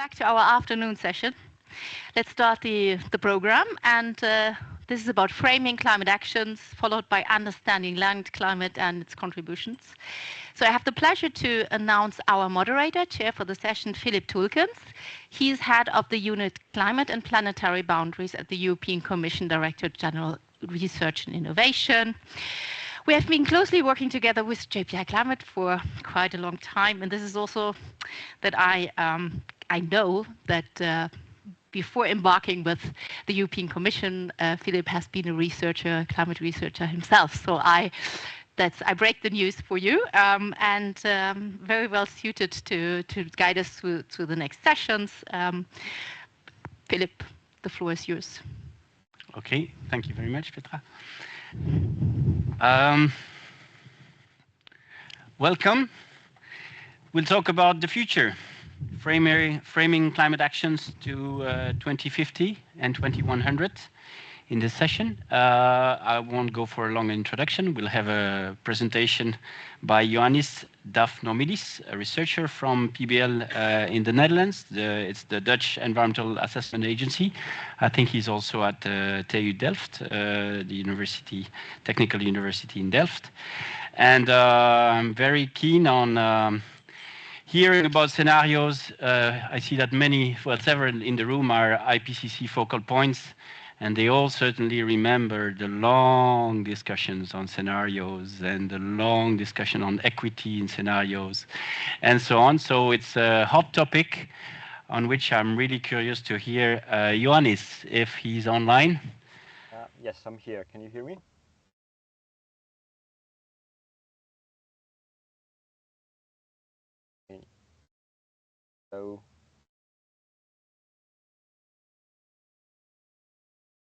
back to our afternoon session. Let's start the program. And this is about framing climate actions, followed by understanding land climate and its contributions. So I have the pleasure to announce our moderator, chair for the session, Philippe Tulkens. He's head of the unit Climate and Planetary Boundaries at the European Commission, Director General Research and Innovation. We have been closely working together with JPI Climate for quite a long time, and this is also that I know that before embarking with the European Commission, Philippe has been a researcher, climate researcher himself. So I break the news for you, and very well suited to guide us through the next sessions. Philippe, the floor is yours. Okay, thank you very much, Petra. Welcome. We'll talk about the future, framing climate actions to 2050 and 2100 in this session. I won't go for a long introduction. We'll have a presentation by Ioannis Dafnomilis, a researcher from PBL in the Netherlands. It's the Dutch Environmental Assessment Agency. I think he's also at TU Delft, the technical university in Delft. And I'm very keen on hearing about scenarios. I see that several in the room are IPCC focal points, and they all certainly remember the long discussions on scenarios and the long discussion on equity in scenarios and so on. So it's a hot topic on which I'm really curious to hear Ioannis, if he's online. Yes, I'm here. Can you hear me? So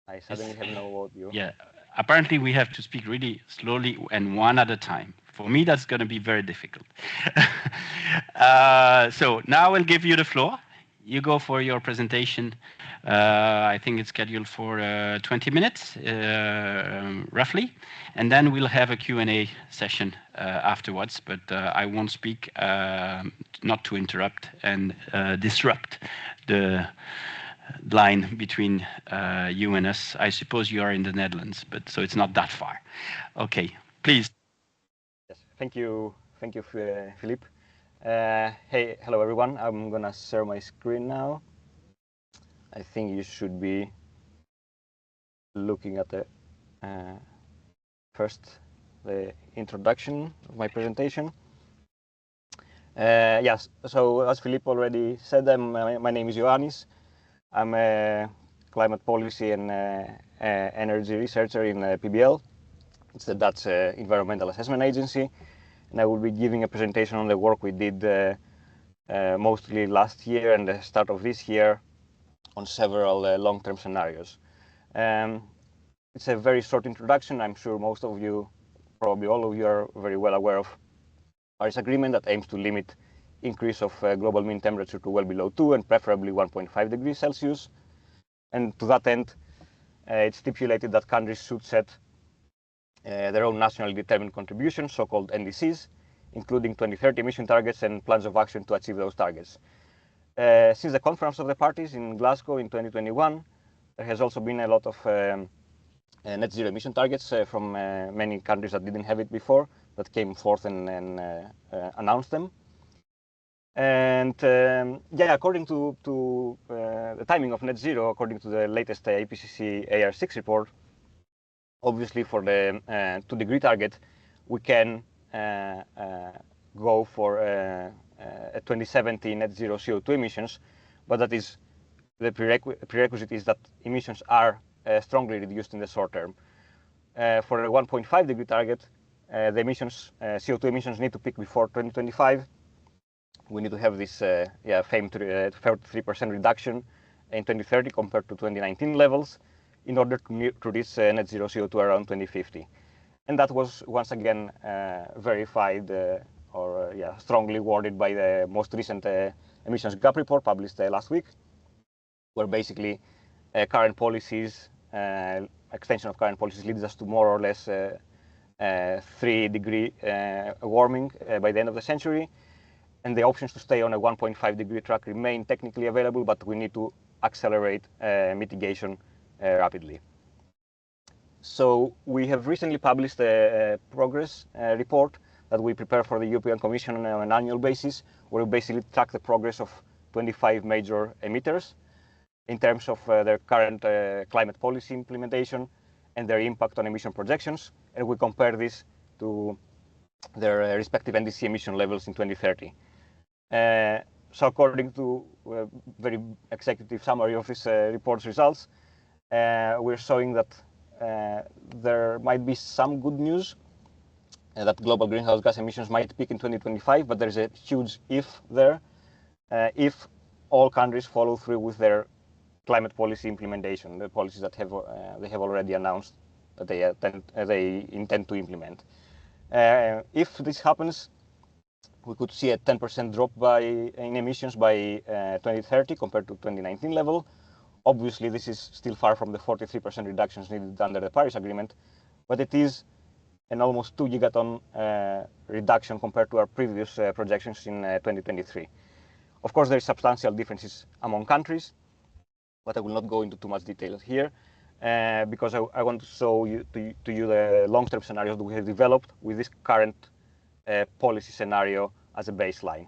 I suddenly have no audio. Yeah, apparently we have to speak really slowly and one at a time. For me, that's going to be very difficult. So now I'll give you the floor. You go for your presentation. I think it's scheduled for 20 minutes, roughly. And then we'll have a Q&A session afterwards. But I won't speak, not to interrupt and disrupt the line between you and us. I suppose you are in the Netherlands, but so it's not that far. Okay, please. Yes, thank you, Philippe. Hello everyone. I'm gonna share my screen now. I think you should be looking at the the introduction of my presentation. Yes. So as Philippe already said, my name is Ioannis. I'm a climate policy and energy researcher in PBL. It's the Dutch Environmental Assessment Agency. And I will be giving a presentation on the work we did mostly last year and the start of this year on several long-term scenarios. It's a very short introduction. I'm sure most of you, probably all of you, are very well aware of Paris Agreement that aims to limit increase of global mean temperature to well below 2 and preferably 1.5 degrees Celsius. And to that end, it's stipulated that countries should set their own nationally determined contributions, so-called NDCs, including 2030 emission targets and plans of action to achieve those targets. Since the Conference of the Parties in Glasgow in 2021, there has also been a lot of net zero emission targets from many countries that didn't have it before, that came forth and announced them. And according to the timing of net zero, according to the latest IPCC AR6 report, obviously for the 2-degree target, we can go for a 2070 net zero CO2 emissions, but that is the prerequisite is that emissions are strongly reduced in the short term. For a 1.5-degree target, the emissions, CO2 emissions need to peak before 2025. We need to have this famed 33% reduction in 2030 compared to 2019 levels in order to reach net zero CO2 around 2050. And that was once again verified strongly worded by the most recent emissions gap report published last week, where basically current policies, extension of current policies leads us to more or less 3-degree warming by the end of the century. and the options to stay on a 1.5 degree track remain technically available, but we need to accelerate mitigation rapidly. So we have recently published a progress report that we prepare for the European Commission on an annual basis, where we basically track the progress of 25 major emitters in terms of their current climate policy implementation and their impact on emission projections, and we compare this to their respective NDC emission levels in 2030. So according to a very executive summary of this report's results, we're showing that there might be some good news, that global greenhouse gas emissions might peak in 2025, but there's a huge if there. If all countries follow through with their climate policy implementation, the policies that they have already announced that they intend to implement. If this happens, we could see a 10% drop in emissions by 2030 compared to 2019 level. Obviously, this is still far from the 43% reductions needed under the Paris Agreement, but it is an almost 2 gigaton reduction compared to our previous projections in 2023. Of course, there are substantial differences among countries, but I will not go into too much detail here because I want to show to you the long-term scenarios that we have developed with this current policy scenario as a baseline.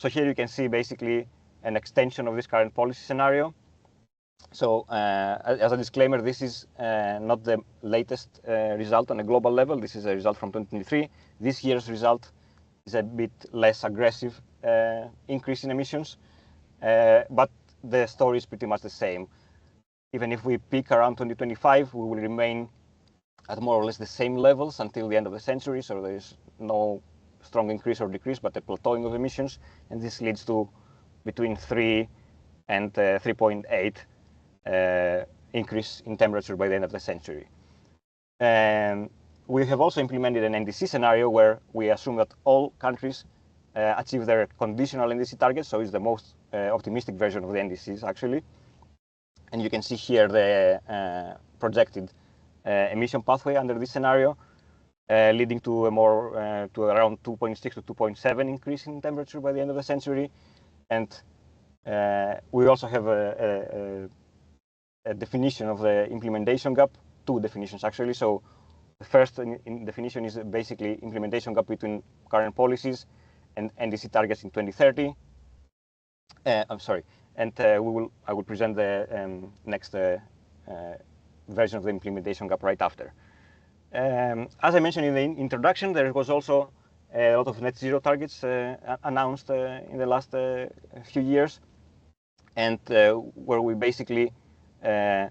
So here you can see basically an extension of this current policy scenario. So as a disclaimer, this is not the latest result on a global level. This is a result from 2023. This year's result is a bit less aggressive increase in emissions, but the story is pretty much the same. Even if we peak around 2025, we will remain at more or less the same levels until the end of the century, so there is no strong increase or decrease, but a plateauing of emissions, and this leads to between 3 and 3.8 increase in temperature by the end of the century. We have also implemented an NDC scenario where we assume that all countries achieve their conditional NDC targets, so it's the most optimistic version of the NDCs actually. And you can see here the projected emission pathway under this scenario, leading to a more to around 2.6 to 2.7 increase in temperature by the end of the century. And we also have a definition of the implementation gap, two definitions actually. So the first definition is basically implementation gap between current policies and NDC targets in 2030. I'm sorry, and I will present the next version of the implementation gap right after. As I mentioned in the introduction, there was also a lot of net zero targets announced in the last few years, and where we basically try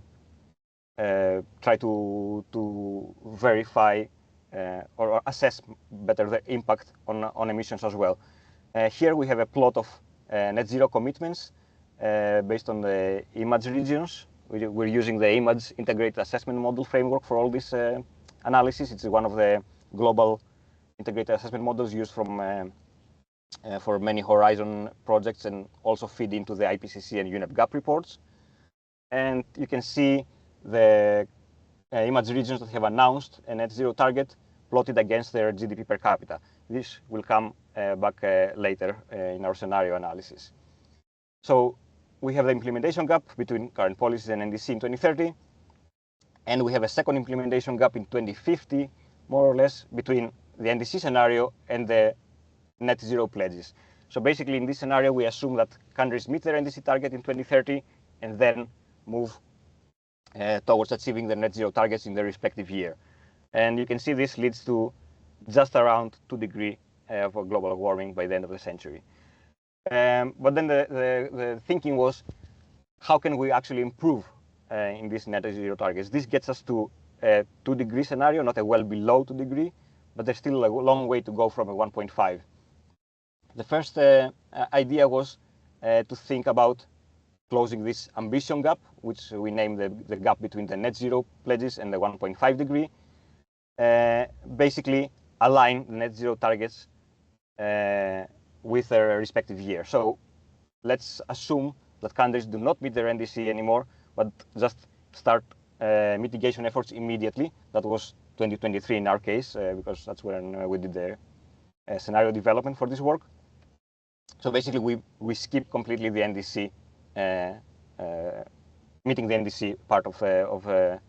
to verify or assess better the impact on emissions as well. Here we have a plot of net zero commitments based on the image regions. We're using the image integrated assessment model framework for all this analysis. It's one of the global integrated assessment models used for many Horizon projects and also feed into the IPCC and UNEP gap reports. And you can see the image regions that have announced a net zero target plotted against their GDP per capita. This will come back later in our scenario analysis. So we have the implementation gap between current policies and NDC in 2030, and we have a second implementation gap in 2050, more or less, between the NDC scenario and the net zero pledges. So basically in this scenario, we assume that countries meet their NDC target in 2030 and then move towards achieving their net zero targets in their respective year. And you can see this leads to just around 2 degrees of global warming by the end of the century. But then the thinking was, how can we actually improve in these net zero targets? This gets us to a 2 degree scenario, not a well below 2 degree, but there's still a long way to go from a 1.5. The first idea was to think about closing this ambition gap, which we named the gap between the net zero pledges and the 1.5 degree. Basically align the net zero targets with their respective year. So let's assume that countries do not meet their NDC anymore, but just start mitigation efforts immediately. That was 2023 in our case, because that's when we did the scenario development for this work. So basically, we skip completely the NDC, meeting the NDC part of the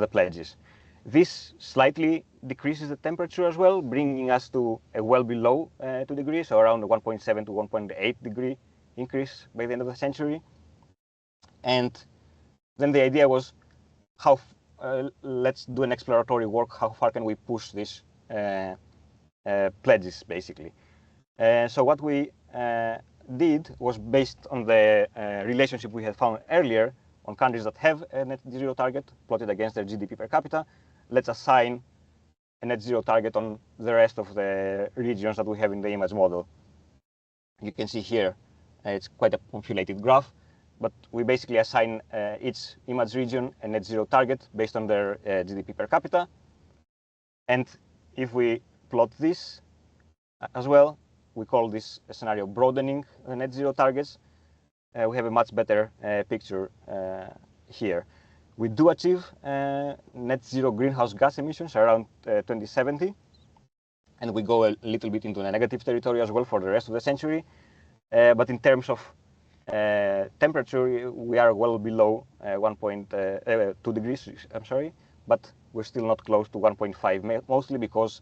pledges. This slightly decreases the temperature as well, bringing us to well below 2 degrees, so around 1.7 to 1.8 degree increase by the end of the century. And then the idea was, let's do an exploratory work. How far can we push these pledges, basically? So what we did was based on the relationship we had found earlier on countries that have a net zero target plotted against their GDP per capita. Let's assign a net zero target on the rest of the regions that we have in the image model. You can see here, it's quite a populated graph, but we basically assign each image region a net zero target based on their GDP per capita. And if we plot this as well, we call this scenario broadening the net zero targets. We have a much better picture here. We do achieve net zero greenhouse gas emissions around 2070, and we go a little bit into the negative territory as well for the rest of the century. But in terms of temperature, we are well below 1.2 degrees, I'm sorry, but we're still not close to 1.5, mostly because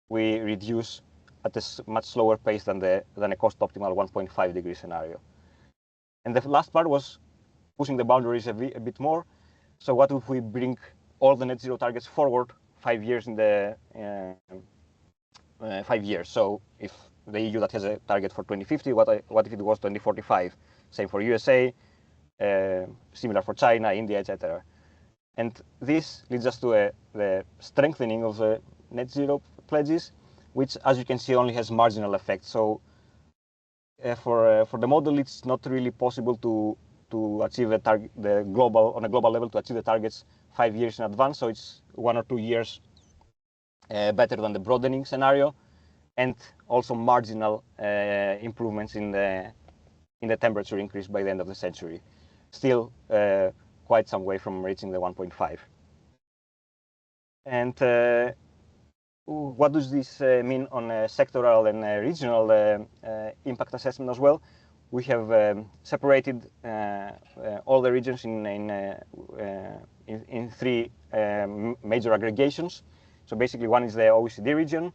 we reduce at a much slower pace than a cost-optimal 1.5 degree scenario. And the last part was pushing the boundaries a bit more. So what if we bring all the net zero targets forward 5 years in the 5 years? So if the EU that has a target for 2050, what if it was 2045? Same for USA, similar for China, India, etc. And this leads us to the strengthening of the net zero pledges, which, as you can see, only has marginal effect. So for the model, it's not really possible to achieve a target, on a global level, to achieve the targets 5 years in advance. So it's 1 or 2 years better than the broadening scenario, and also marginal improvements in the temperature increase by the end of the century. Still quite some way from reaching the 1.5. And what does this mean on sectoral and regional impact assessment as well? We have separated all the regions in 3 major aggregations. So basically, one is the OECD region,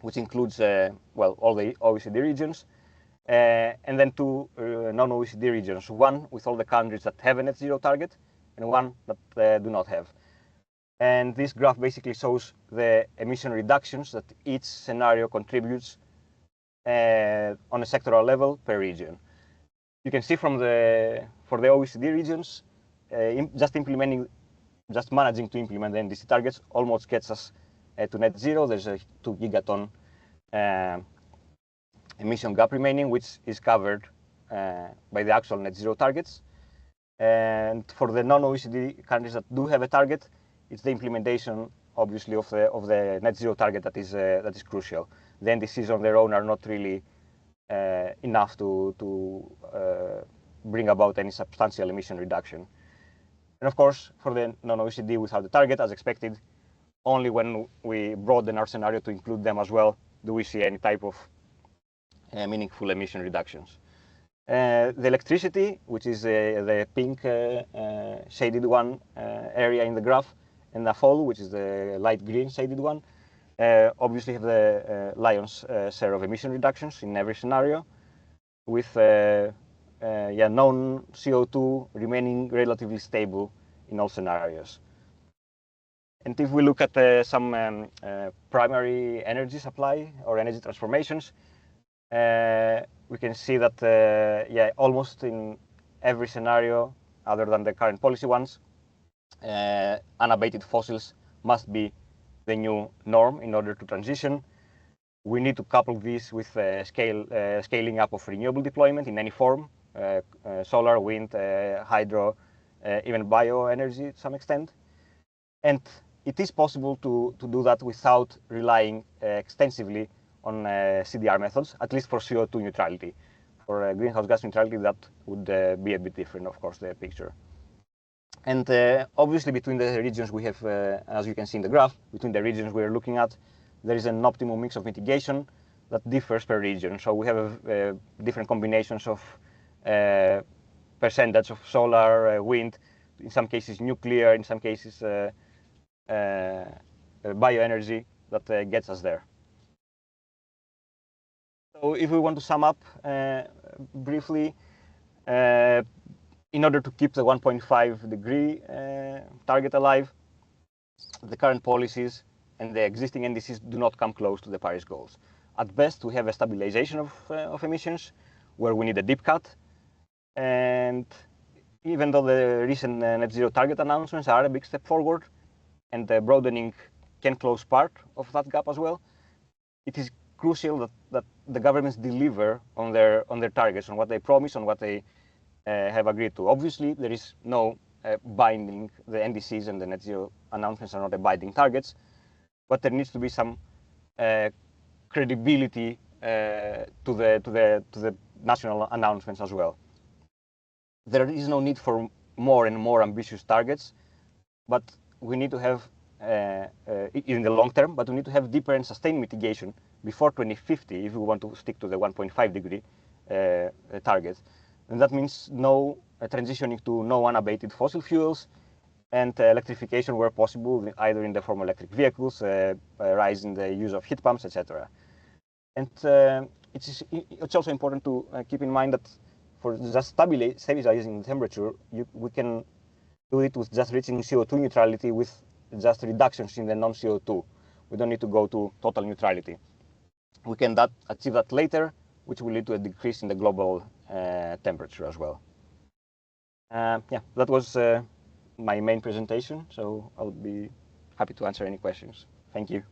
which includes all the OECD regions, and then 2 non-OECD regions. One with all the countries that have a net zero target, and one that do not have. And this graph basically shows the emission reductions that each scenario contributes on a sectoral level per region. You can see for the OECD regions, just managing to implement the NDC targets almost gets us to net zero. There's a 2 gigaton emission gap remaining, which is covered by the actual net zero targets. And for the non-OECD countries that do have a target, it's the implementation, obviously, of the net zero target that is crucial. The NDCs on their own are not really enough to bring about any substantial emission reduction. And of course, for the non-OECD without the target, as expected, only when we broaden our scenario to include them as well do we see any type of meaningful emission reductions. The electricity, which is the pink shaded one area in the graph, and the FOL, which is the light green shaded one, obviously have the lion's share of emission reductions in every scenario, with known CO2 remaining relatively stable in all scenarios. And if we look at some primary energy supply or energy transformations, we can see that almost in every scenario, other than the current policy ones, unabated fossils must be the new norm in order to transition. We need to couple this with scaling up of renewable deployment in any form, solar, wind, hydro, even bioenergy to some extent. And it is possible to do that without relying extensively on CDR methods, at least for CO2 neutrality. For greenhouse gas neutrality, that would be a bit different, of course, the picture. And obviously, between the regions we have, as you can see in the graph, between the regions we're looking at, there is an optimum mix of mitigation that differs per region. So we have different combinations of percentage of solar, wind, in some cases nuclear, in some cases bioenergy that gets us there. So if we want to sum up briefly, in order to keep the 1.5 degree target alive, the current policies and the existing NDCs do not come close to the Paris goals. At best, we have a stabilization of emissions, where we need a deep cut. And even though the recent net zero target announcements are a big step forward, and the broadening can close part of that gap as well, it is crucial that the governments deliver on their targets, on what they promise, on what they have agreed to. Obviously, there is no binding. The NDCs and the net zero announcements are not binding targets, but there needs to be some credibility to the national announcements as well. There is no need for more and more ambitious targets, but we need to have in the long term, but we need to have deeper and sustained mitigation before 2050 if we want to stick to the 1.5 degree target. And that means no transitioning to no unabated fossil fuels, and electrification where possible, either in the form of electric vehicles, rise in the use of heat pumps, etc. And it's also important to keep in mind that for just stabilizing the temperature, we can do it with just reaching CO2 neutrality with just reductions in the non-CO2. We don't need to go to total neutrality. We can achieve that later, which will lead to a decrease in the global temperature as well. Yeah, that was my main presentation, so I'll be happy to answer any questions. Thank you.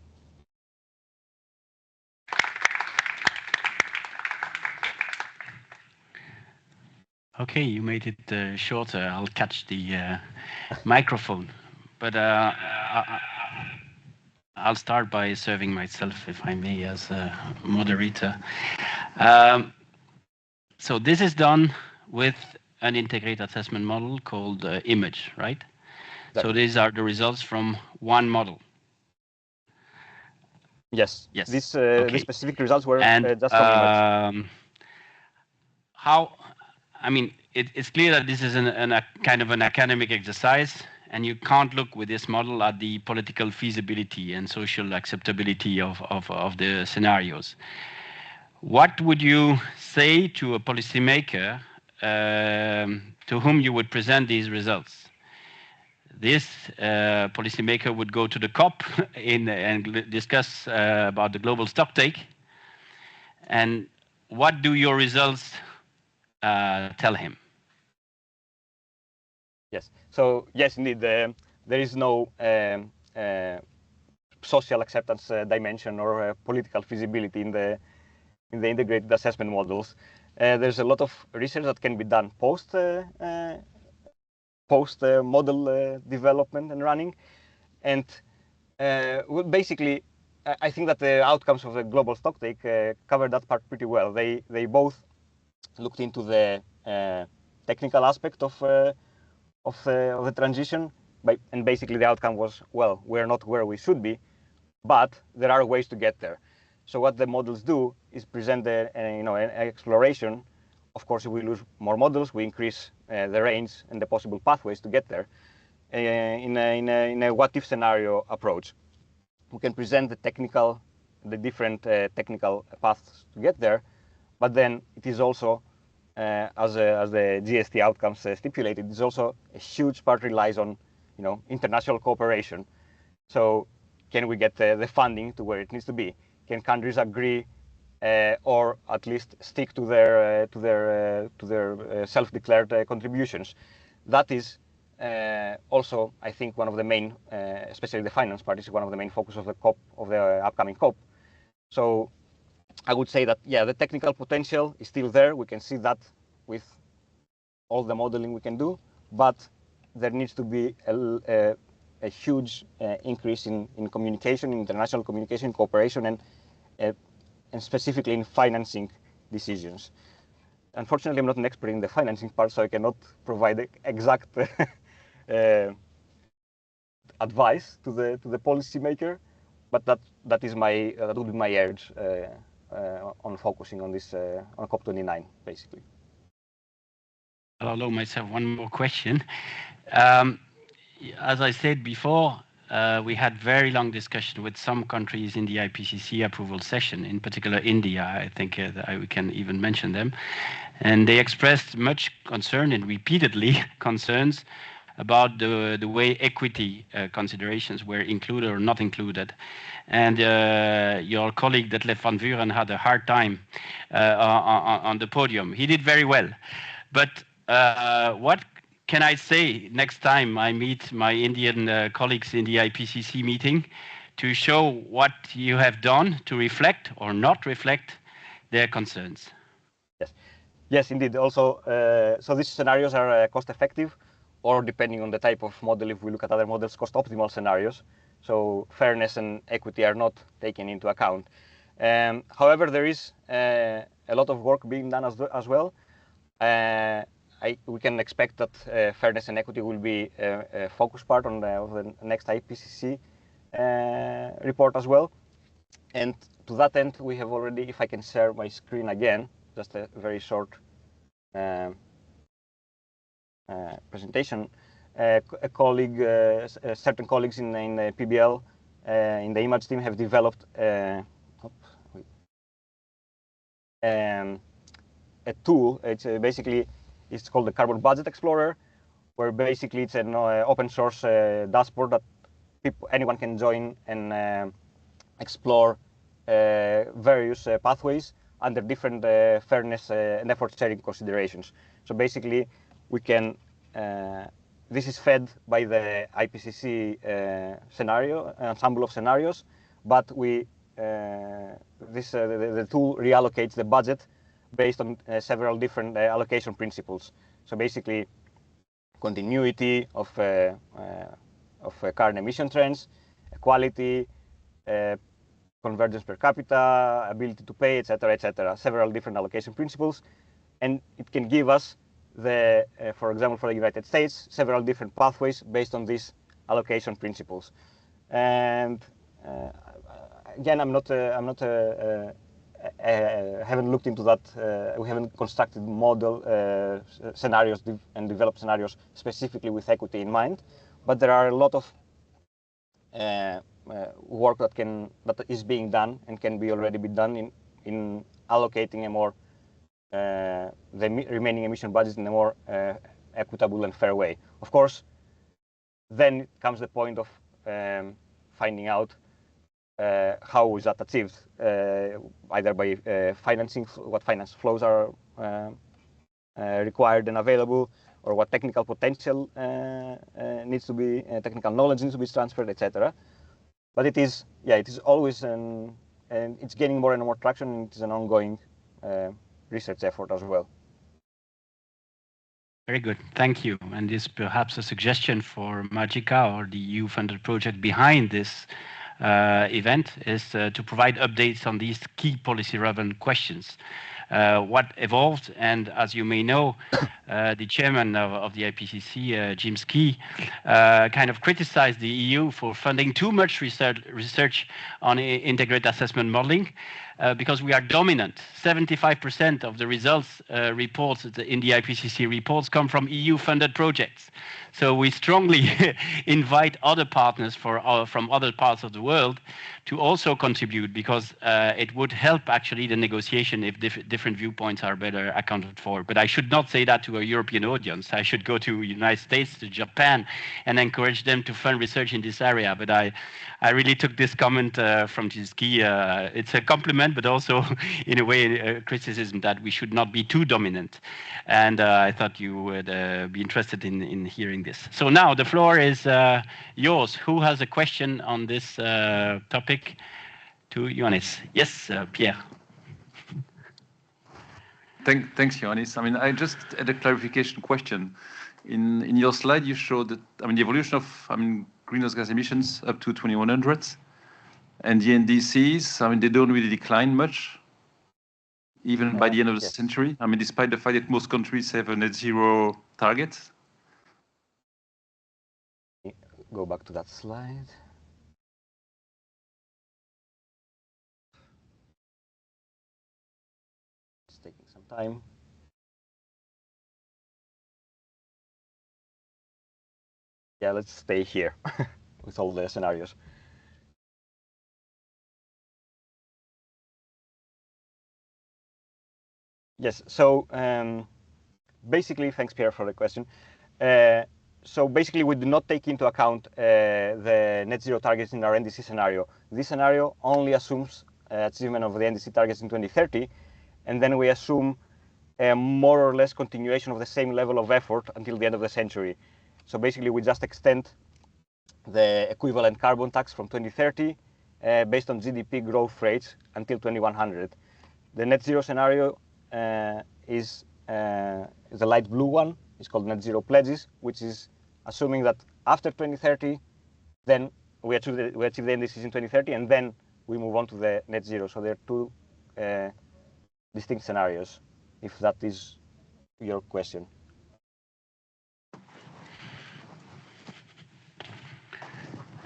Okay, you made it shorter. I'll catch the microphone, but I'll start by serving myself, if I may, as a moderator. So this is done with an integrated assessment model called IMAGE, right? So these are the results from one model. Yes. Yes. Okay. These specific results were just from IMAGE. I mean, it's clear that this is a kind of an academic exercise, and you can't look with this model at the political feasibility and social acceptability of the scenarios. What would you say to a policymaker to whom you would present these results? This policymaker would go to the COP and discuss about the global stocktake. And what do your results tell him? Yes. So yes, indeed, there is no social acceptance dimension or political feasibility in the integrated assessment models. There's a lot of research that can be done post model development and running, and basically, I think that the outcomes of the global stocktake cover that part pretty well. They both looked into the technical aspect of the transition, and basically the outcome was, well, we're not where we should be, but there are ways to get there. So what the models do is present an exploration. Of course, if we lose more models, we increase the range and the possible pathways to get there in a what-if scenario approach. We can present the different technical paths to get there, but then it is also, as the GST outcomes stipulated, it's also a huge part relies on international cooperation. So can we get the funding to where it needs to be? Can countries agree or at least stick to their self-declared contributions? That is also, I think, one of the main, especially the finance part, is one of the main focus of the upcoming COP. So I would say that, yeah, the technical potential is still there. We can see that with all the modeling we can do, but there needs to be a huge increase in communication, international communication, cooperation, and specifically in financing decisions. Unfortunately, I'm not an expert in the financing part, so I cannot provide exact advice to the policymaker. But that would be my urge on focusing on this on COP29, basically. I'll allow myself one more question. As I said before, we had very long discussion with some countries in the IPCC approval session, in particular India. I think we can even mention them. And they expressed much concern and repeatedly concerns about the way equity considerations were included or not included. And your colleague Detlef van Vuren had a hard time on the podium. He did very well. But what can I say next time I meet my Indian colleagues in the IPCC meeting to show what you have done to reflect or not reflect their concerns? Yes, yes, indeed. Also, so these scenarios are cost effective, or depending on the type of model, if we look at other models, cost optimal scenarios. So fairness and equity are not taken into account. However, there is a lot of work being done as well. We can expect that fairness and equity will be a focus part on the next IPCC report as well. And to that end, we have already, if I can share my screen again, just a very short presentation. Certain colleagues in PBL, in the image team, have developed a tool. It's basically, it's called the Carbon Budget Explorer, where basically it's an open source dashboard that anyone can join and explore various pathways under different fairness and effort sharing considerations. So basically, we can, this is fed by the IPCC scenario, ensemble of scenarios, but we, the tool reallocates the budget based on several different allocation principles. So basically, continuity of current emission trends, equality, convergence per capita, ability to pay, etc., several different allocation principles. And it can give us the, for example, for the United States, several different pathways based on these allocation principles. And again, haven't looked into that. We haven't constructed model scenarios and developed scenarios specifically with equity in mind. But there are a lot of work that is being done and can be already be done in allocating a more the remaining emission budgets in a more equitable and fair way. Of course, then comes the point of finding out how is that achieved, either by financing, what finance flows are required and available, or what technical potential needs to be, technical knowledge needs to be transferred, etc. But it is always, and it's gaining more and more traction, and it's an ongoing research effort as well. Very good, thank you. And this perhaps a suggestion for Magica or the EU-funded project behind this event is to provide updates on these key policy-relevant questions. What evolved, and as you may know, the chairman of the IPCC, Jim Ski, kind of criticized the EU for funding too much research on integrated assessment modeling, because we are dominant. 75% of the results reports in the IPCC reports come from EU-funded projects. So we strongly invite other partners from other parts of the world to also contribute, because it would help actually the negotiation if different viewpoints are better accounted for. But I should not say that to a European audience. I should go to the United States, to Japan, and encourage them to fund research in this area. But I really took this comment from Ski. It's a compliment, but also in a way a criticism that we should not be too dominant. And I thought you would be interested in hearing this. So now the floor is yours. Who has a question on this topic to Ioannis? Yes, Pierre. Thanks, Ioannis. I mean, I just had a clarification question. In your slide, you showed that, I mean, the evolution of, greenhouse gas emissions up to 2100, and the NDCs, I mean, they don't really decline much, even by the end of the century. I mean, despite the fact that most countries have a net zero target. Go back to that slide. time. Yeah, let's stay here with all the scenarios. Yes, so basically, thanks Pierre for the question. So basically, we do not take into account the net zero targets in our NDC scenario. This scenario only assumes achievement of the NDC targets in 2030, and then we assume a more or less continuation of the same level of effort until the end of the century. So basically, we just extend the equivalent carbon tax from 2030 based on GDP growth rates until 2100. The net zero scenario is the light blue one. It's called net zero pledges, which is assuming that after 2030, then we achieve the NDCs in 2030, and then we move on to the net zero. So there are two distinct scenarios, if that is your question.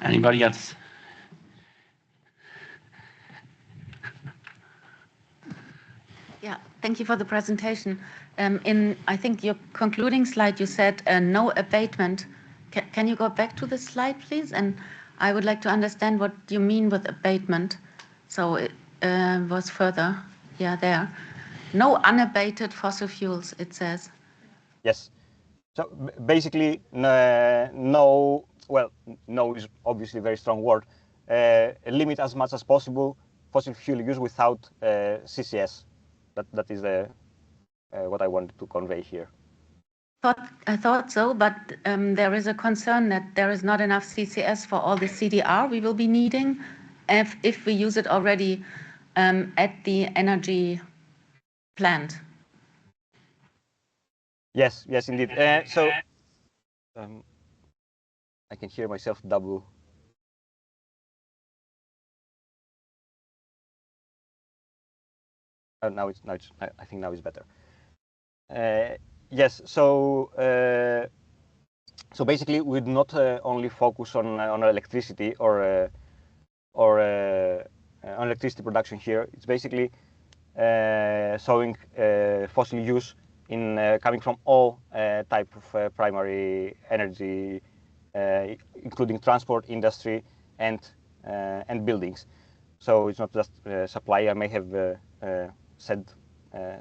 Anybody else? Yeah, thank you for the presentation. In, I think, your concluding slide, you said no abatement. Can you go back to the slide, please? And I would like to understand what you mean with abatement. So it was further, yeah, there. No unabated fossil fuels, it says. Yes. So basically, no, well, no is obviously a very strong word. Limit as much as possible fossil fuel use without CCS. That is what I wanted to convey here. I thought so, but there is a concern that there is not enough CCS for all the CDR we will be needing if we use it already at the energy plant. Yes, yes, indeed. So I can hear myself double. Now it's I think now it's better. Yes, so so basically we do not only focus on electricity or on electricity production here. It's basically showing fossil use in coming from all type of primary energy, including transport, industry, and buildings. So it's not just supply. I may have said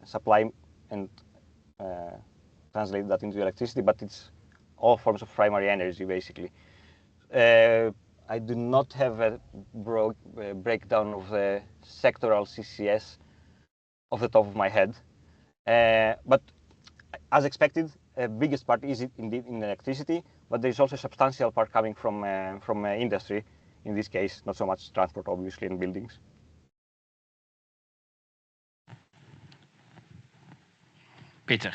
supply and translate that into electricity, but it's all forms of primary energy, basically. I do not have a breakdown of the sectoral CCS off the top of my head, but as expected, the biggest part is indeed in electricity, but there is also a substantial part coming from industry. In this case, not so much transport, obviously, and buildings. Peter.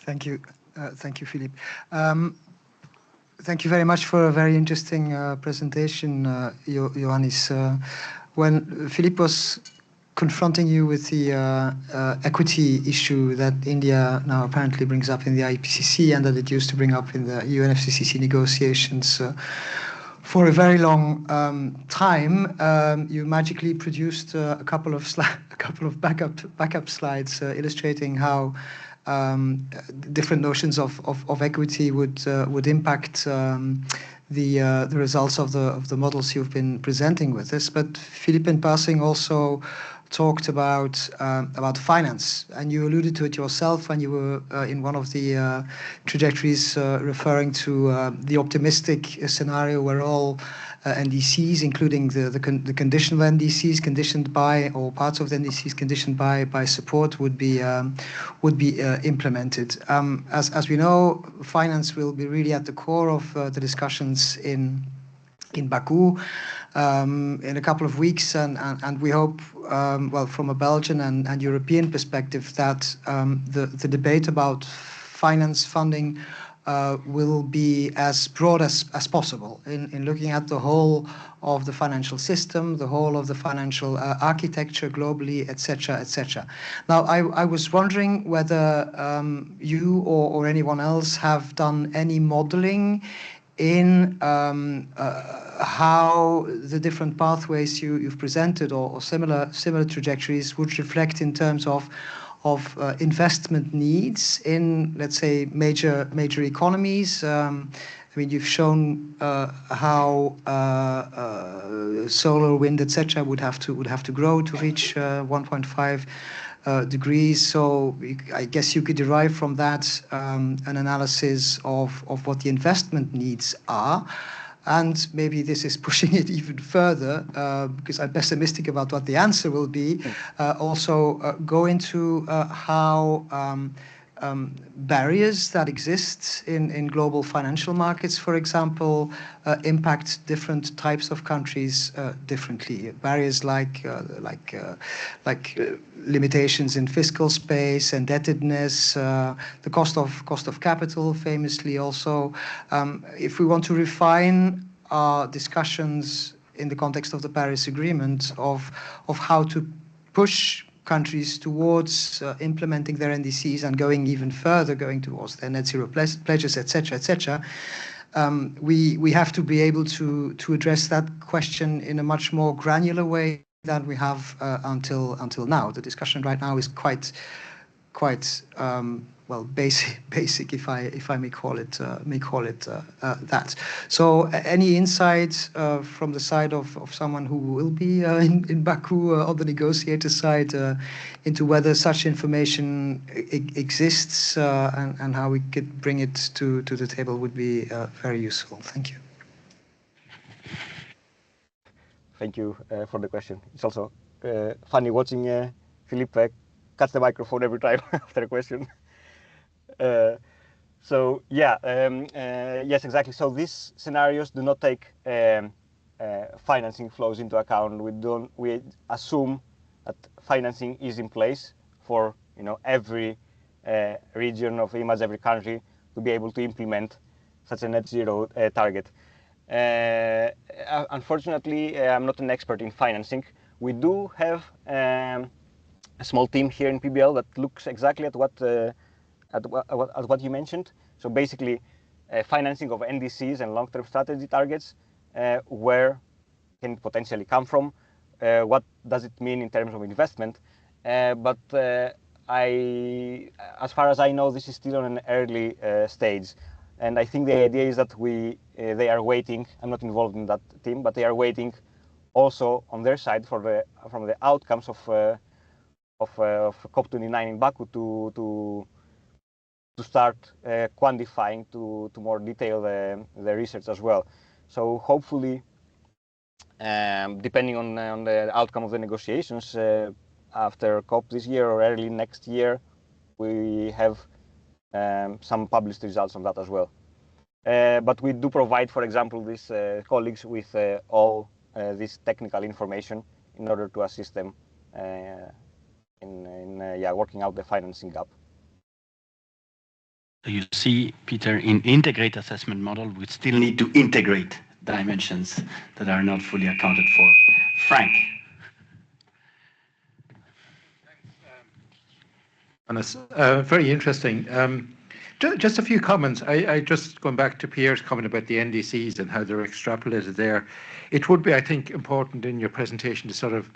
Thank you, Philippe. Thank you very much for a very interesting presentation, Ioannis. When Philippe was confronting you with the equity issue that India now apparently brings up in the IPCC and that it used to bring up in the UNFCCC negotiations for a very long time, you magically produced a couple of backup slides illustrating how different notions of equity would impact the results of the models you've been presenting with us. But Philippe, in passing, also talked about finance, and you alluded to it yourself when you were in one of the trajectories referring to the optimistic scenario where all NDCs, including the conditional NDCs conditioned by, or parts of the NDCs conditioned by support, would be implemented. As we know, finance will be really at the core of the discussions in Baku in a couple of weeks, and we hope, well, from a Belgian and European perspective, that the debate about finance funding will be as broad as possible in looking at the whole of the financial system, the whole of the financial architecture globally, etc., etc. Now, I was wondering whether you or anyone else have done any modeling in how the different pathways you've presented or similar trajectories would reflect in terms of investment needs in, let's say, major economies. I mean, you've shown how solar, wind, etc., would have to grow to reach 1.5 degrees. So I guess you could derive from that an analysis of what the investment needs are. And maybe this is pushing it even further, because I'm pessimistic about what the answer will be. Also go into how barriers that exist in global financial markets, for example, impact different types of countries differently. Barriers like limitations in fiscal space, indebtedness, the cost of capital, famously also. If we want to refine our discussions in the context of the Paris Agreement of how to push countries towards implementing their NDCs and going even further, going towards their net zero pledges, etc., we have to be able to address that question in a much more granular way than we have until now. The discussion right now is quite well, basic, if I may call it that. So, any insights from the side of someone who will be in Baku on the negotiator side into whether such information exists and how we could bring it to the table would be very useful. Thank you. Thank you for the question. It's also funny watching Philippe cut the microphone every time after a question. So yeah, yes, exactly. So these scenarios do not take financing flows into account. We assume that financing is in place for every region of IMAGE, every country to be able to implement such a net zero target. Unfortunately, I'm not an expert in financing. We do have a small team here in PBL that looks exactly at what you mentioned. So basically, financing of NDCs and long-term strategy targets, where can it potentially come from? What does it mean in terms of investment? But as far as I know, this is still on an early stage. And I think the idea is that they are waiting. I'm not involved in that team, but they are waiting also on their side from the outcomes of COP29 in Baku to start quantifying to more detail the research as well. So hopefully, depending on the outcome of the negotiations after COP this year or early next year, we have some published results on that as well. But we do provide, for example, these colleagues with all this technical information in order to assist them in working out the financing gap. So you see, Peter, in integrate assessment model, we still need to integrate dimensions that are not fully accounted for. Frank. Thanks, very interesting. Just a few comments. I just going back to Pierre's comment about the NDCs and how they're extrapolated there. It would be, I think, important in your presentation to sort of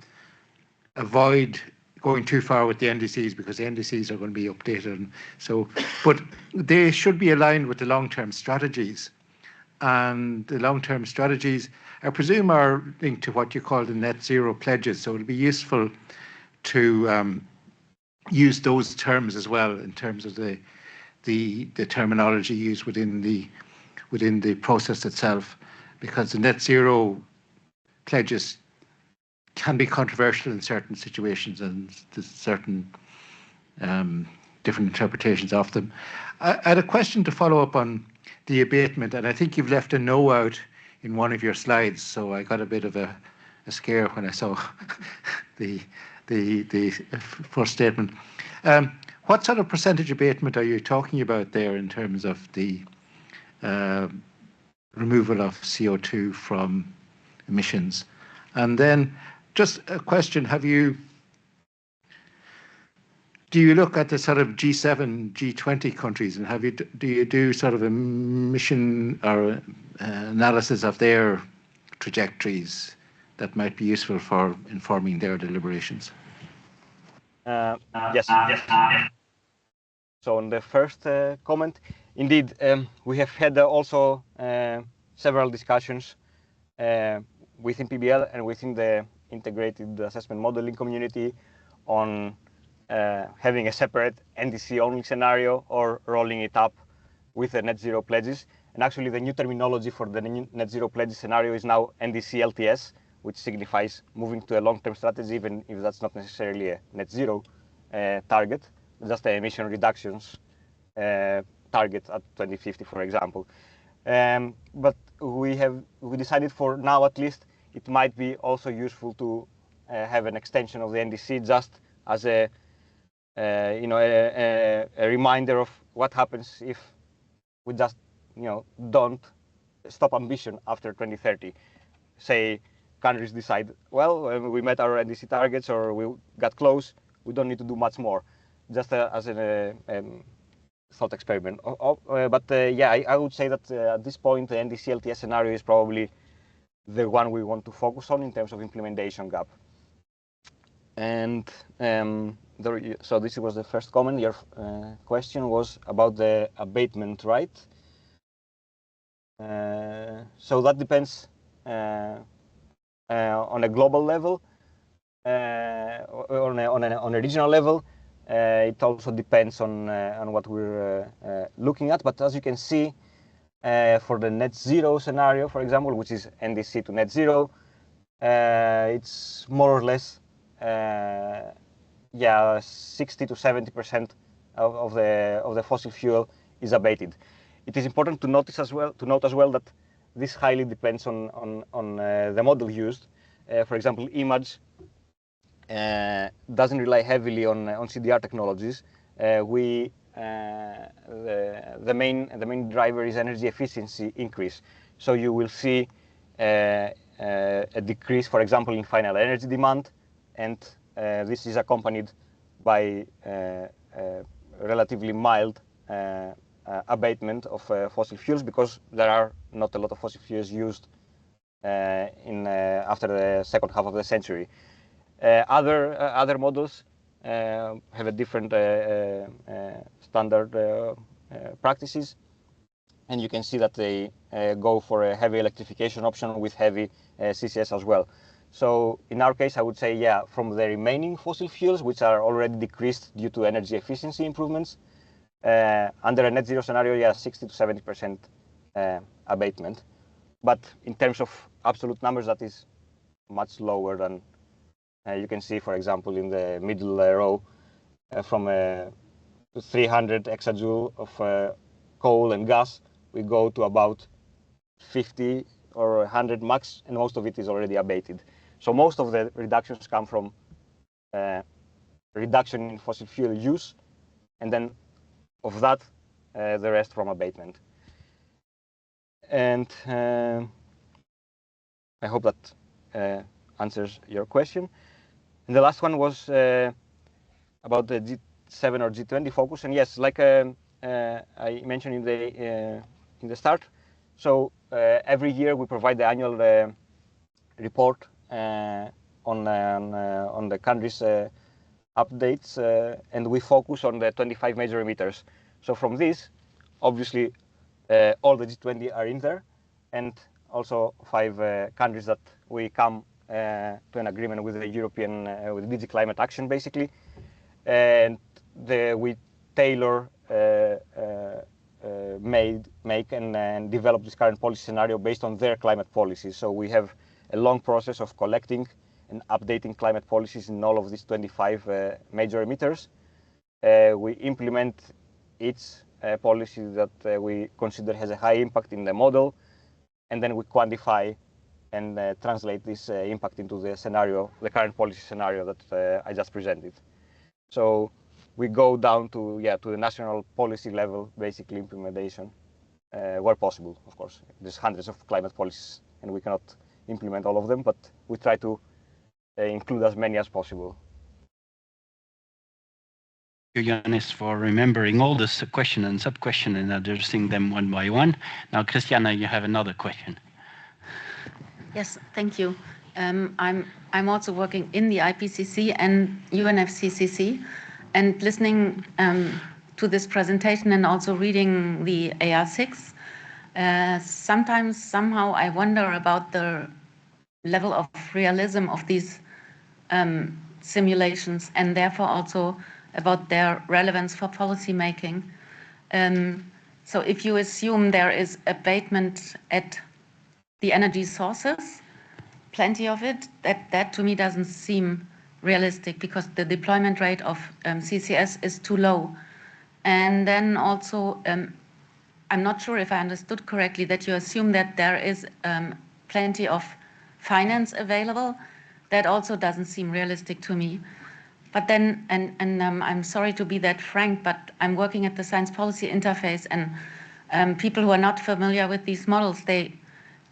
avoid going too far with the NDCs, because the NDCs are going to be updated. And so, but they should be aligned with the long-term strategies. And the long-term strategies, I presume, are linked to what you call the net zero pledges. So it'll be useful to use those terms as well in terms of the terminology used within the process itself, because the net zero pledges can be controversial in certain situations and there's certain different interpretations of them. I had a question to follow up on the abatement, and I think you've left a no out in one of your slides, so I got a bit of a scare when I saw the first statement. What sort of percentage abatement are you talking about there in terms of the removal of CO2 from emissions? And then just a question, have you do you look at the sort of G7, G20 countries, and do you do sort of a mission or analysis of their trajectories that might be useful for informing their deliberations? Yes. So on the first comment, indeed, we have had also several discussions within PBL and within the integrated assessment modeling community on having a separate NDC-only scenario or rolling it up with the net zero pledges. And actually, the new terminology for the net zero pledges scenario is now NDC-LTS, which signifies moving to a long-term strategy, even if that's not necessarily a net zero target, just the emission reductions target at 2050, for example. But we decided for now, at least, it might be also useful to have an extension of the NDC just as a reminder of what happens if we just don't stop ambition after 2030. Say countries decide, well, we met our NDC targets or we got close, we don't need to do much more, just as a thought experiment. Yeah, I would say that at this point the NDC LTS scenario is probably the one we want to focus on in terms of implementation gap. And so this was the first comment. Your question was about the abatement, right? So that depends on a global level, on a regional level. It also depends on what we're looking at. But as you can see, for the net zero scenario, for example, which is NDC to net zero, it's more or less 60 to 70% of the fossil fuel is abated. It is important to note as well that this highly depends on the model used. For example, IMAGE doesn't rely heavily on CDR technologies. The main driver is energy efficiency increase. So you will see a decrease, for example, in final energy demand, and this is accompanied by relatively mild abatement of fossil fuels, because there are not a lot of fossil fuels used after the second half of the century. Other models have a different standard practices, and you can see that they go for a heavy electrification option with heavy CCS as well. So in our case, I would say, yeah, from the remaining fossil fuels, which are already decreased due to energy efficiency improvements, under a net zero scenario, yeah, 60 to 70% abatement. But in terms of absolute numbers, that is much lower than you can see, for example, in the middle row, from 300 exajoule of coal and gas, we go to about 50 or 100 max, and most of it is already abated. So most of the reductions come from reduction in fossil fuel use, and then of that, the rest from abatement. And I hope that answers your question. And the last one was about the G7 or G20 focus. And yes, like I mentioned in the start, so every year we provide the annual report on the countries' updates, and we focus on the 25 major emitters. So from this, obviously, all the G20 are in there, and also 5 countries that we come to an agreement with the European, with DG Climate Action, basically. And we tailor, make and develop this current policy scenario based on their climate policies. So we have a long process of collecting and updating climate policies in all of these 25 major emitters. We implement each policy that we consider has a high impact in the model, and then we quantify and translate this impact into the scenario, the current policy scenario that I just presented. So we go down to the national policy level, basically implementation, where possible, of course. There's hundreds of climate policies, and we cannot implement all of them, but we try to include as many as possible. Ioannis, for remembering all this question and sub-question and addressing them one by one. Now, Christiana, you have another question. Yes, thank you. I'm also working in the IPCC and UNFCCC, and listening to this presentation and also reading the AR6. Sometimes, somehow, I wonder about the level of realism of these simulations, and therefore also about their relevance for policy making. So if you assume there is abatement at the energy sources, plenty of it, that to me doesn't seem realistic, because the deployment rate of CCS is too low. And then also, I'm not sure if I understood correctly that you assume that there is plenty of finance available. That also doesn't seem realistic to me. But then, I'm sorry to be that frank, but I'm working at the Science Policy Interface, and people who are not familiar with these models, they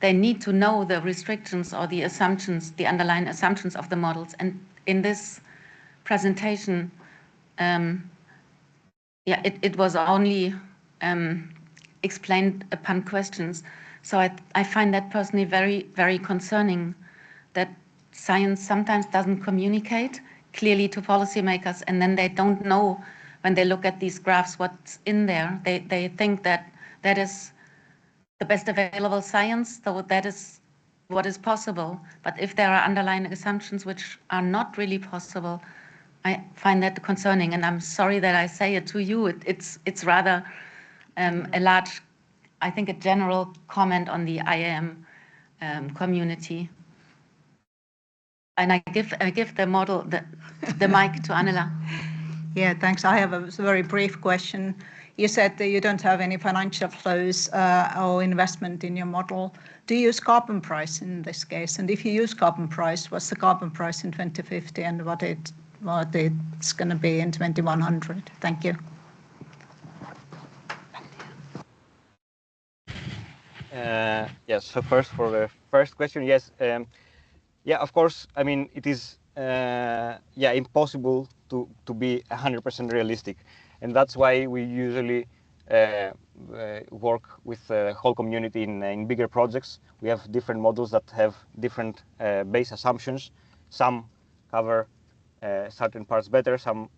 need to know the restrictions or the assumptions, the underlying assumptions of the models. And in this presentation, it was only explained upon questions. So I find that personally very, very concerning, that science sometimes doesn't communicate clearly to policymakers, and then they don't know when they look at these graphs what's in there. They think that is the best available science, so that is what is possible. But if there are underlying assumptions which are not really possible, I find that concerning. And I'm sorry that I say it to you. It's rather a large, I think, a general comment on the IAM community. And I give the model the mic to Annela. Yeah, thanks. I have a very brief question. You said that you don't have any financial flows or investment in your model. Do you use carbon price in this case? And if you use carbon price, what's the carbon price in 2050 and what it's going to be in 2100? Thank you. Yes, so first for the first question, yes. Yeah, of course, I mean, it is impossible to be 100% realistic. And that's why we usually work with the whole community in bigger projects. We have different models that have different base assumptions. Some cover certain parts better, some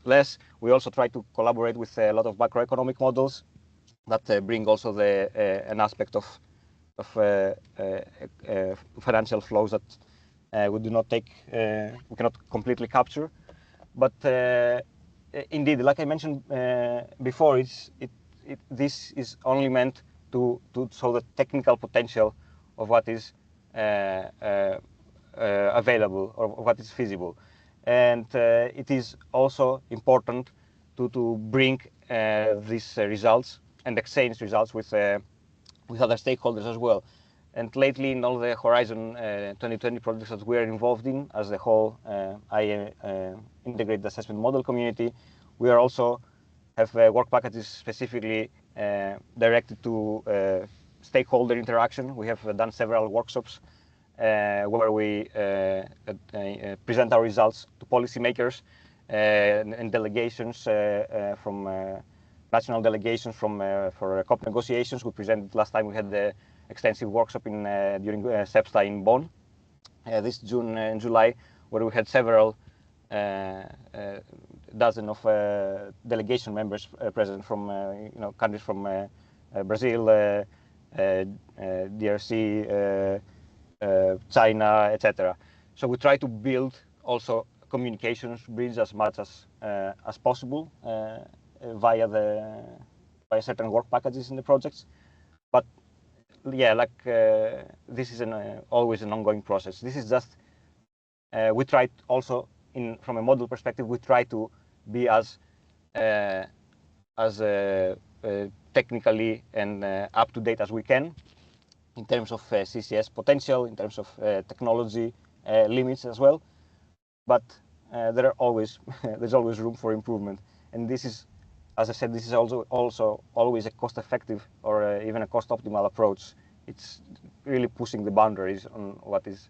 less. We also try to collaborate with a lot of macroeconomic models that bring also an aspect of financial flows that we do not take, we cannot completely capture. But indeed, like I mentioned before, this is only meant to show the technical potential of what is available or what is feasible. And it is also important to bring these results and exchange results with other stakeholders as well. And lately, in all the Horizon 2020 projects that we are involved in, as the whole integrated assessment model community, we are also have work packages specifically directed to stakeholder interaction. We have done several workshops where we present our results to policymakers and delegations from national delegations for COP negotiations. We presented last time. We had the extensive workshop during SEPSTA in Bonn this June and July, where we had several dozen of delegation members present from countries from Brazil, DRC, China, etc. So we try to build also communications bridge as much as possible via certain work packages in the projects. But yeah, like this is always an ongoing process. This is just we try also from a model perspective, we try to be as technically and up to date as we can in terms of CCS potential, in terms of technology limits as well. But there's always room for improvement, and this is, as I said, this is also always a cost-effective or even a cost-optimal approach. It's really pushing the boundaries on what is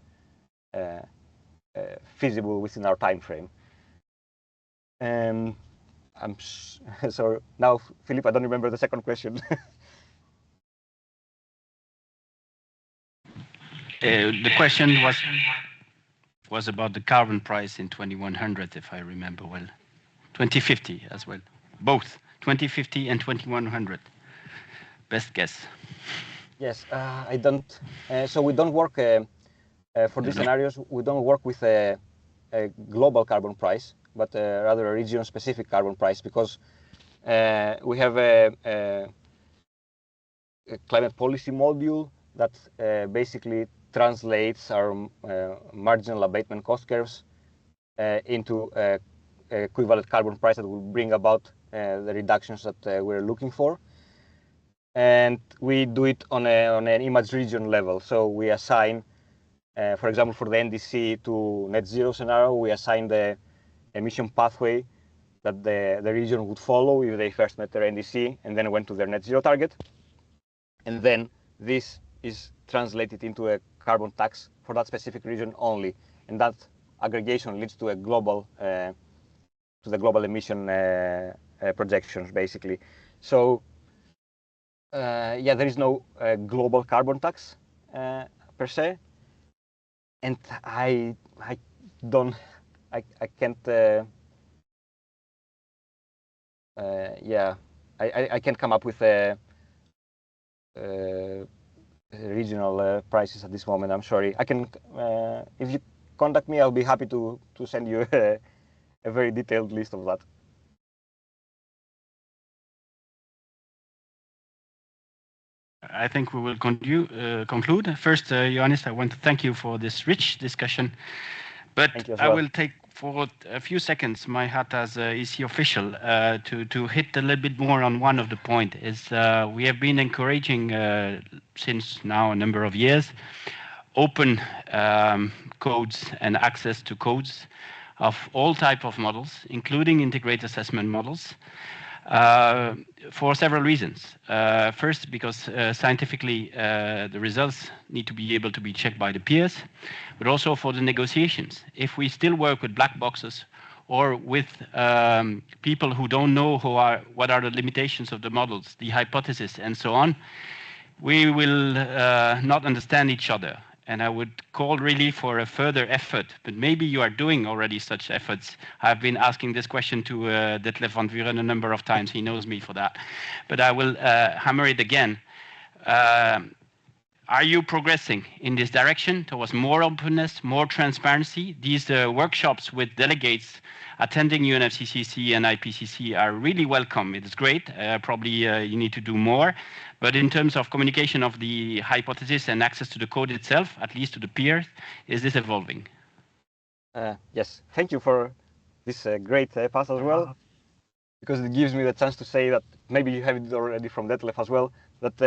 feasible within our time frame. Sorry. Now, Philippe, I don't remember the second question. The question was about the carbon price in 2100, if I remember well. 2050 as well. Both 2050 and 2100. Best guess. Yes, I don't. So we don't work for these scenarios. We don't work with a global carbon price, but rather a region-specific carbon price, because we have a climate policy module that basically translates our marginal abatement cost curves into equivalent carbon price that will bring about the reductions that we're looking for. And we do it on an image region level. So we assign, for example, for the NDC to net zero scenario, we assign the emission pathway that the region would follow if they first met their NDC and then went to their net zero target. And then this is translated into a carbon tax for that specific region only. And that aggregation leads to a global, to the global emission projections, basically. So yeah, there is no global carbon tax per se. And I can't, yeah, I can't come up with regional prices at this moment. I'm sorry. I can, if you contact me, I'll be happy to send you a very detailed list of that. I think we will conclude. First, Ioannis, I want to thank you for this rich discussion. But I will take forward a few seconds, my hat as EC official, to hit a little bit more on one of the points. We have been encouraging since now a number of years open codes and access to codes of all type of models, including integrated assessment models, for several reasons. First, because scientifically the results need to be able to be checked by the peers, but also for the negotiations. If we still work with black boxes or with people who don't know what are the limitations of the models, the hypothesis, and so on, we will not understand each other. And I would call really for a further effort, but maybe you are doing already such efforts. I've been asking this question to Detlef van Vuren a number of times. He knows me for that. But I will hammer it again. Are you progressing in this direction towards more openness, more transparency? These workshops with delegates attending UNFCCC and IPCC are really welcome. It is great. Probably you need to do more. But in terms of communication of the hypothesis and access to the code itself, at least to the peers, is this evolving? Yes, thank you for this great pass as well, because it gives me the chance to say that maybe you have it already from Detlef as well, that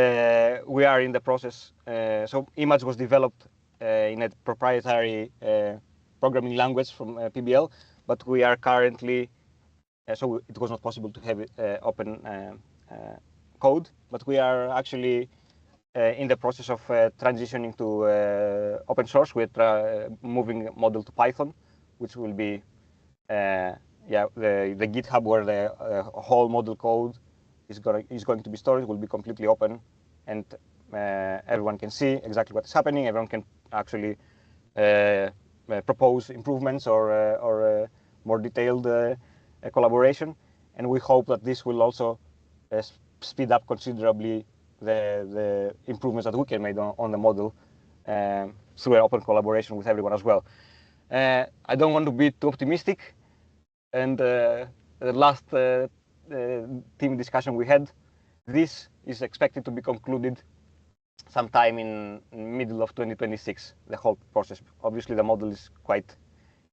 we are in the process. So IMAGE was developed in a proprietary programming language from PBL, but we are currently, so it was not possible to have it open code, but we are actually in the process of transitioning to open source with moving model to Python, which will be the GitHub where the whole model code is going to be stored. It will be completely open, and everyone can see exactly what is happening. Everyone can actually propose improvements or more detailed collaboration, and we hope that this will also speed up considerably the improvements that we can make on the model through an open collaboration with everyone as well. I don't want to be too optimistic, and the last team discussion we had, this is expected to be concluded sometime in middle of 2026, the whole process. Obviously the model is quite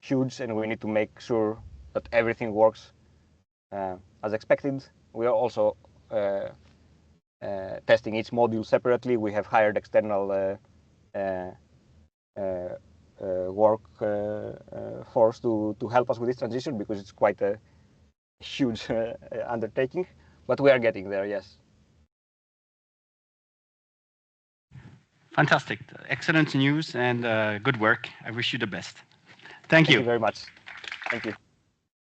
huge and we need to make sure that everything works as expected. We are also testing each module separately. We have hired external workforce to help us with this transition, because it's quite a huge undertaking, but we are getting there, yes. Fantastic. Excellent news and good work. I wish you the best. Thank you. Thank you very much. Thank you.